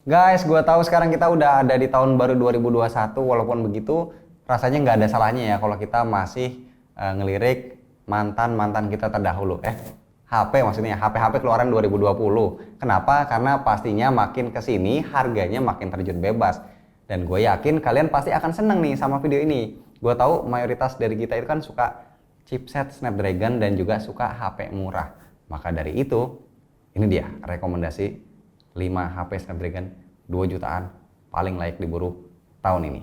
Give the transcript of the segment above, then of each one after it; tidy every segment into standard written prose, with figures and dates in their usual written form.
Guys, gue tahu sekarang kita udah ada di tahun baru 2021, walaupun begitu rasanya nggak ada salahnya ya kalau kita masih ngelirik mantan-mantan kita terdahulu. HP maksudnya, HP-HP keluaran 2020. Kenapa? Karena pastinya makin kesini harganya makin terjun bebas. Dan gue yakin kalian pasti akan seneng nih sama video ini. Gue tahu mayoritas dari kita itu kan suka chipset Snapdragon dan juga suka HP murah. Maka dari itu, ini dia rekomendasi 5 HP Snapdragon 2 jutaan paling layak diburu tahun ini.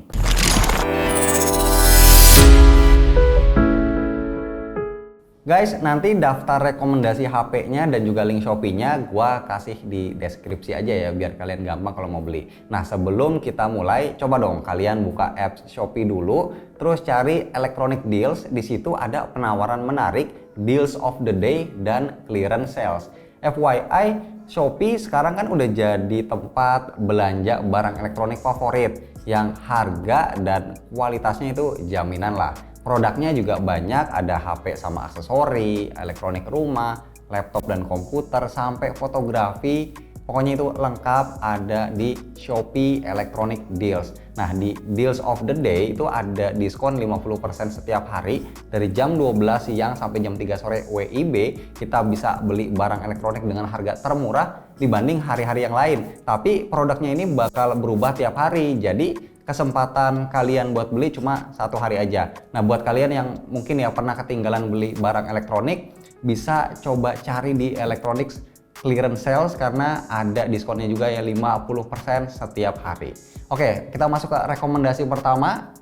Guys, nanti daftar rekomendasi HP-nya dan juga link Shopee-nya gua kasih di deskripsi aja ya biar kalian gampang kalau mau beli. Nah, sebelum kita mulai, coba dong kalian buka apps Shopee dulu, terus cari electronic deals. Di situ ada penawaran menarik, deals of the day dan clearance sales. FYI, Shopee sekarang kan udah jadi tempat belanja barang elektronik favorit yang harga dan kualitasnya itu jaminan lah. Produknya juga banyak, ada HP sama aksesori, elektronik rumah, laptop dan komputer, sampai fotografi. Pokoknya itu lengkap ada di Shopee Electronic Deals. Nah, di Deals of the Day itu ada diskon 50% setiap hari dari jam 12 siang sampai jam 3 sore WIB. Kita bisa beli barang elektronik dengan harga termurah dibanding hari-hari yang lain. Tapi produknya ini bakal berubah tiap hari. Jadi kesempatan kalian buat beli cuma satu hari aja. Nah, buat kalian yang mungkin ya pernah ketinggalan beli barang elektronik, bisa coba cari di Electronics Clearance Sales karena ada diskonnya juga ya 50% setiap hari. Oke, kita masuk ke rekomendasi pertama.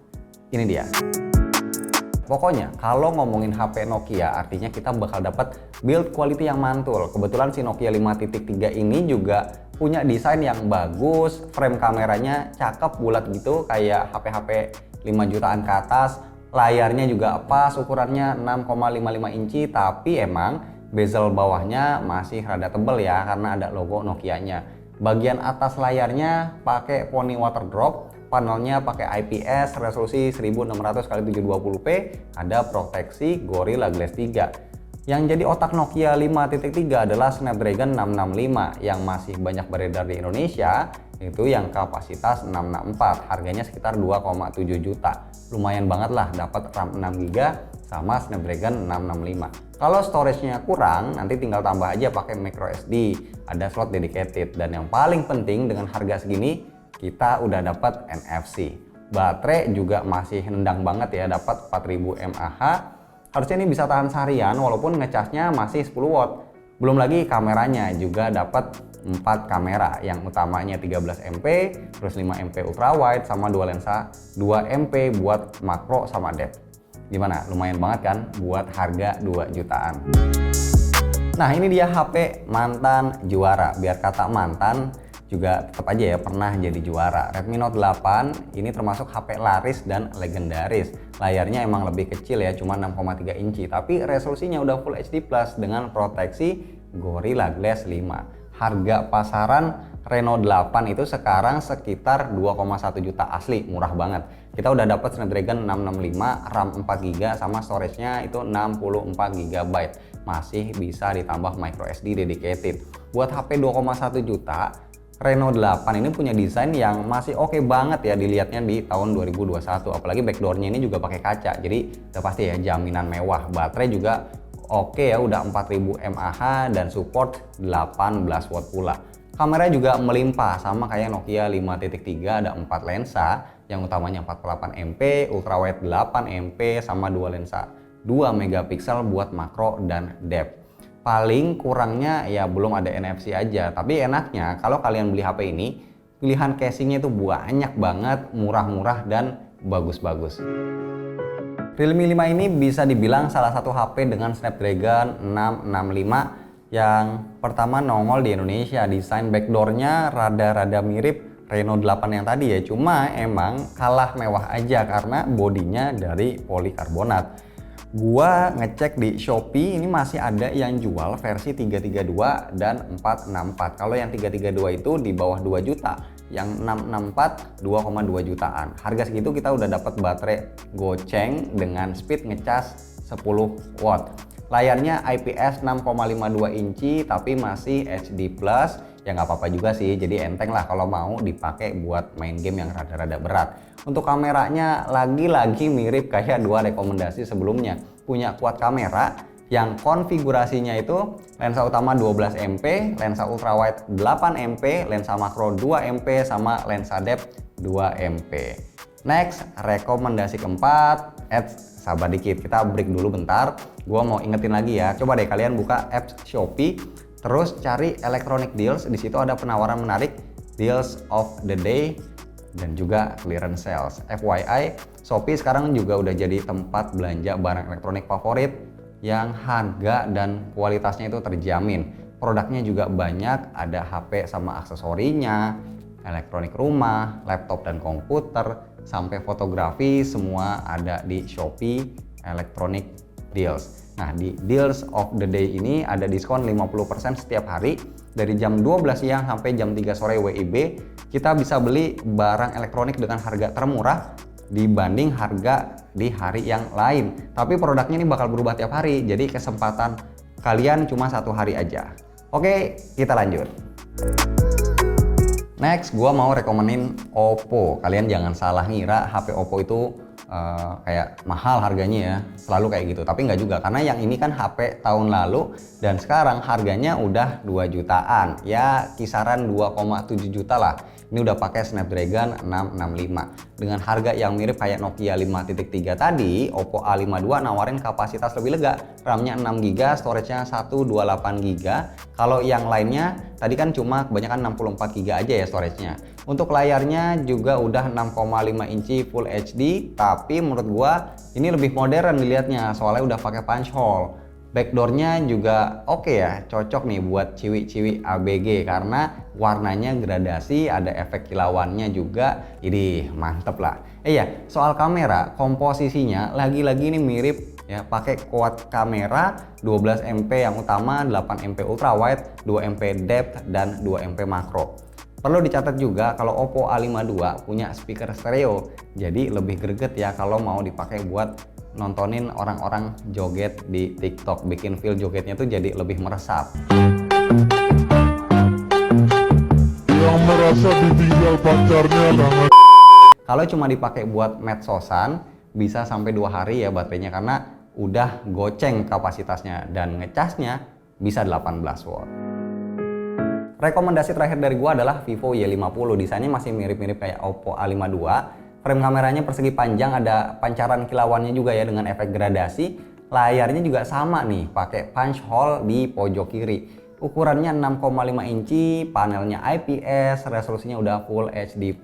Ini dia. Pokoknya kalau ngomongin HP Nokia artinya kita bakal dapat build quality yang mantul. Kebetulan si Nokia 5.3 ini juga punya desain yang bagus, frame kameranya cakep bulat gitu kayak HP-HP 5 jutaan ke atas. Layarnya juga pas, ukurannya 6,55 inci, tapi emang bezel bawahnya masih rada tebel ya karena ada logo Nokia-nya. Bagian atas layarnya pakai Pony Water Drop. Panelnya pakai IPS, resolusi 1600x720p, ada proteksi Gorilla Glass 3. Yang jadi otak Nokia 5.3 adalah Snapdragon 665 yang masih banyak beredar di Indonesia, itu yang kapasitas 664, harganya sekitar 2,7 juta. Lumayan banget lah dapat RAM 6GB sama Snapdragon 665. Kalau storage-nya kurang, nanti tinggal tambah aja pakai microSD, ada slot dedicated, dan yang paling penting dengan harga segini kita udah dapat NFC. Baterai juga masih nendang banget ya, dapat 4000 mAh. Harusnya ini bisa tahan seharian walaupun ngecasnya masih 10 watt. Belum lagi kameranya juga dapat 4 kamera, yang utamanya 13 MP, terus 5 MP ultra wide sama dua lensa 2 MP buat makro sama depth. Gimana? Lumayan banget kan buat harga 2 jutaan. Nah, ini dia HP mantan juara. Biar kata mantan juga tetap aja ya pernah jadi juara. Redmi Note 8 ini termasuk HP laris dan legendaris. Layarnya emang lebih kecil ya, cuma 6,3 inci, tapi resolusinya udah Full HD Plus dengan proteksi Gorilla Glass 5. Harga pasaran Reno 8 itu sekarang sekitar 2,1 juta asli, murah banget. Kita udah dapat Snapdragon 665, RAM 4GB sama storage-nya itu 64GB. Masih bisa ditambah microSD dedicated. Buat HP 2,1 juta, Reno 8 ini punya desain yang masih oke banget ya dilihatnya di tahun 2021, apalagi backdoornya ini juga pakai kaca, jadi udah pasti ya jaminan mewah. Baterai juga oke ya, udah 4000 mAh dan support 18 watt pula. Kamera juga melimpah sama kayak Nokia 5.3, ada 4 lensa, yang utamanya 48 MP, ultrawide 8 MP sama 2 lensa 2 megapiksel buat makro dan depth. Paling kurangnya ya belum ada NFC aja, tapi enaknya kalau kalian beli HP ini, pilihan casingnya itu banyak banget, murah-murah dan bagus-bagus. Realme 5 ini bisa dibilang salah satu HP dengan Snapdragon 665 yang pertama nongol di Indonesia. Desain backdoornya rada-rada mirip Reno 8 yang tadi ya, cuma emang kalah mewah aja karena bodinya dari polikarbonat. Gua ngecek di Shopee ini masih ada yang jual versi 332 dan 464. Kalau yang 332 itu di bawah 2 juta, yang 664 2,2 jutaan. Harga segitu kita udah dapat baterai goceng dengan speed ngecas 10 watt. Layarnya IPS 6,52 inci tapi masih HD+, ya nggak apa-apa juga sih, jadi enteng lah kalau mau dipakai buat main game yang rada-rada berat. Untuk kameranya lagi-lagi mirip kayak dua rekomendasi sebelumnya, punya quad kamera yang konfigurasinya itu lensa utama 12 MP, lensa ultrawide 8 MP, lensa makro 2 MP, sama lensa depth 2 MP. Next, rekomendasi keempat, sabar dikit, kita break dulu bentar. Gua mau ingetin lagi ya, coba deh kalian buka apps Shopee, terus cari electronic deals. Di situ ada penawaran menarik, deals of the day, dan juga clearance sales. FYI, Shopee sekarang juga udah jadi tempat belanja barang elektronik favorit yang harga dan kualitasnya itu terjamin. Produknya juga banyak, ada HP sama aksesorinya, elektronik rumah, laptop dan komputer, sampai fotografi, semua ada di Shopee Electronic Deals. Nah, di Deals of the Day ini ada diskon 50% setiap hari dari jam 12 siang sampai jam 3 sore WIB. Kita bisa beli barang elektronik dengan harga termurah dibanding harga di hari yang lain. Tapi produknya ini bakal berubah tiap hari, jadi kesempatan kalian cuma 1 hari aja. Oke, kita lanjut. Next, gua mau rekomenin Oppo. Kalian jangan salah ngira HP Oppo itu kayak mahal harganya ya, selalu kayak gitu. Tapi nggak juga, karena yang ini kan HP tahun lalu dan sekarang harganya udah 2 jutaan. Ya kisaran 2,7 juta lah. Ini udah pakai Snapdragon 665 dengan harga yang mirip kayak Nokia 5.3 tadi. Oppo A52 nawarin kapasitas lebih lega, RAM-nya 6GB, storage-nya 128GB. Kalau yang lainnya tadi kan cuma kebanyakan 64GB aja ya storage-nya. Untuk layarnya juga udah 6,5 inci Full HD, tapi menurut gua ini lebih modern dilihatnya soalnya udah pakai punch hole. Backdoornya juga oke ya, cocok nih buat ciwi-ciwi ABG karena warnanya gradasi, ada efek kilauannya juga, jadi mantep lah. Iya, soal kamera, komposisinya lagi-lagi ini mirip ya, pakai quad kamera 12 MP yang utama, 8 MP ultrawide, 2 MP depth, dan 2 MP makro. Perlu dicatat juga kalau Oppo A52 punya speaker stereo, jadi lebih greget ya kalau mau dipakai buat nontonin orang-orang joget di TikTok, bikin feel jogetnya tuh jadi lebih meresap. Yang merasa ditinggal pacarnya banget. Kalau cuma dipakai buat medsosan bisa sampai 2 hari ya baterainya karena udah goceng kapasitasnya dan ngecasnya bisa 18 watt. Rekomendasi terakhir dari gua adalah Vivo Y50. Desainnya masih mirip-mirip kayak Oppo A52. Frame kameranya persegi panjang, ada pancaran kilauannya juga ya dengan efek gradasi. Layarnya juga sama nih, pakai punch hole di pojok kiri. Ukurannya 6,5 inci, panelnya IPS, resolusinya udah Full HD+.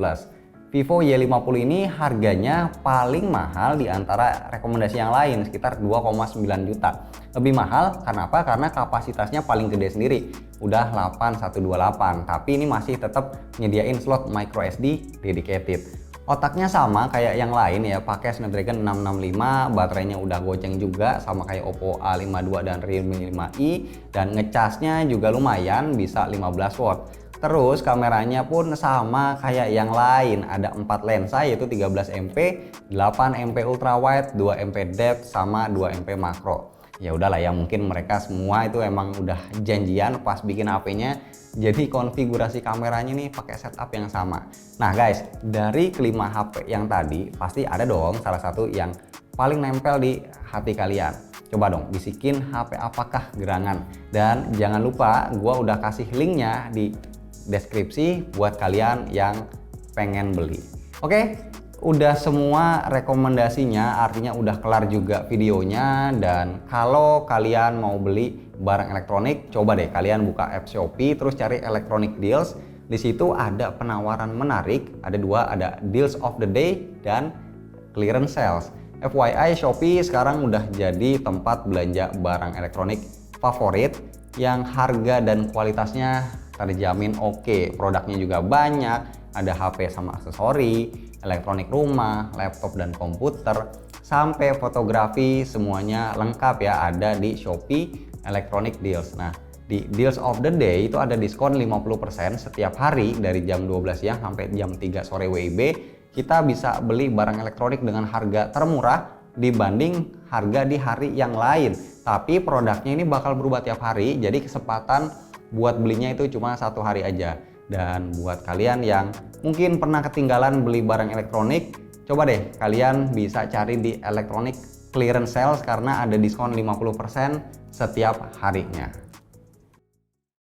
Vivo Y50 ini harganya paling mahal di antara rekomendasi yang lain, sekitar 2,9 juta. Lebih mahal karena apa? Karena kapasitasnya paling gede sendiri, udah 8128. Tapi ini masih tetap nyediain slot micro SD dedicated. Otaknya sama kayak yang lain ya, pakai Snapdragon 665, baterainya udah goceng juga sama kayak Oppo A52 dan Realme 5i, dan ngecasnya juga lumayan, bisa 15 watt. Terus kameranya pun sama kayak yang lain, ada 4 lensa yaitu 13 MP, 8 MP ultrawide, 2 MP depth, sama 2 MP makro. Ya udahlah ya, mungkin mereka semua itu emang udah janjian pas bikin HP-nya, jadi konfigurasi kameranya nih pakai setup yang sama. Nah guys, dari kelima HP yang tadi pasti ada dong salah satu yang paling nempel di hati kalian. Coba dong bisikin HP apakah gerangan. Dan jangan lupa gua udah kasih linknya di deskripsi buat kalian yang pengen beli. Oke? Udah semua rekomendasinya, artinya udah kelar juga videonya. Dan kalau kalian mau beli barang elektronik, coba deh kalian buka app Shopee terus cari electronic deals. Di situ ada penawaran menarik, ada 2, ada deals of the day dan clearance sales. FYI, Shopee sekarang udah jadi tempat belanja barang elektronik favorit yang harga dan kualitasnya terjamin oke. Produknya juga banyak, ada HP sama aksesori, elektronik rumah, laptop dan komputer, sampai fotografi, semuanya lengkap ya, ada di Shopee Electronic Deals. Nah, di Deals of the Day itu ada diskon 50% setiap hari dari jam 12 siang sampai jam 3 sore WIB. Kita bisa beli barang elektronik dengan harga termurah dibanding harga di hari yang lain. Tapi produknya ini bakal berubah tiap hari, jadi kesempatan buat belinya itu cuma 1 hari aja. Dan buat kalian yang mungkin pernah ketinggalan beli barang elektronik, coba deh kalian bisa cari di Electronic Clearance Sales karena ada diskon 50% setiap harinya.